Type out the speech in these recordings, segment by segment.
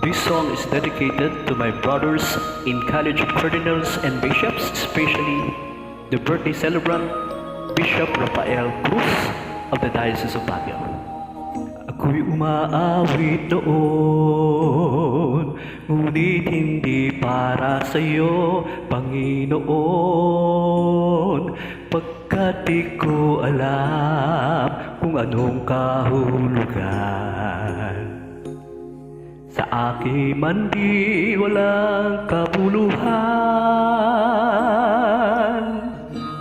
This song is dedicated to my brothers in College of Cardinals and Bishops, especially the birthday celebrant, Bishop Rafael Cruz of the Diocese of Baguio. Ako'y umaawit noon, ngunit hindi para sa'yo, Panginoon, pagkat di ko alam kung anong kahulugan. Sa akin man di walang kabuluhan.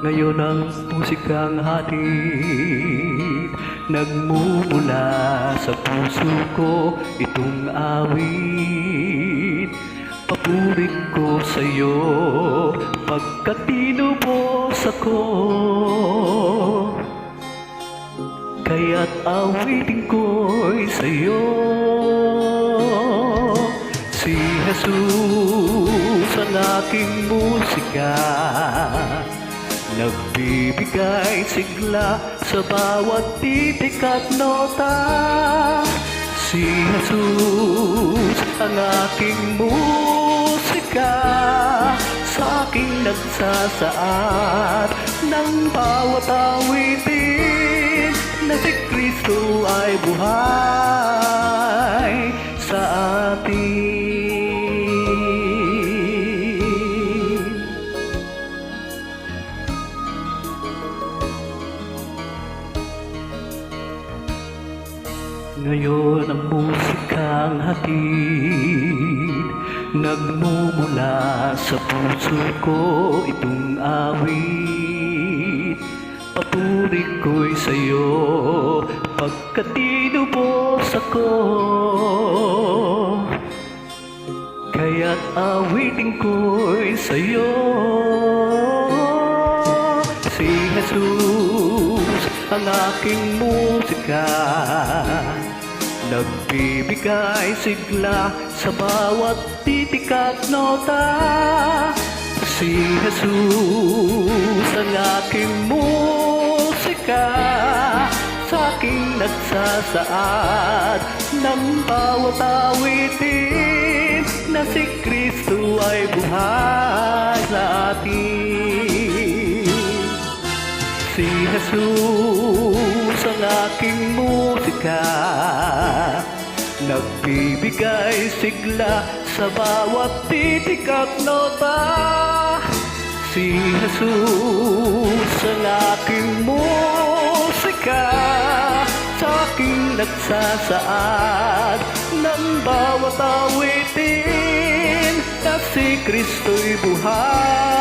Ngayon ang musikang hatid nagmumula sa puso ko, itong awit. Papurit ko sa'yo pagkat tinubos ako, kaya't awitin ko'y sa'yo. Si Jesus ang aking musika, nagbibigay sigla sa bawat titik at nota. Si Jesus ang aking musika, sa aking nagsasaad ng bawat awitin, na si Kristo ay buhay sa atin. Ngayon ang musikang hatid nagmumula sa puso ko, itong awit. Papuri ko'y sa'yo pagkat tinubos ako, kaya't awitin ko'y sa'yo. Si Jesus ang aking musika, nagbibigay sigla sa bawat titik at nota. Si Jesus ang aking musika, sa aking nagsasaad ng bawat awitin, na si Kristo ay buhay sa atin. Si Jesus ang aking musika, nagbibigay sigla sa bawat titik at nota. Si Jesus ang aking musika, sa aking nagsasaad ng bawat awitin, na si Kristo'y buhay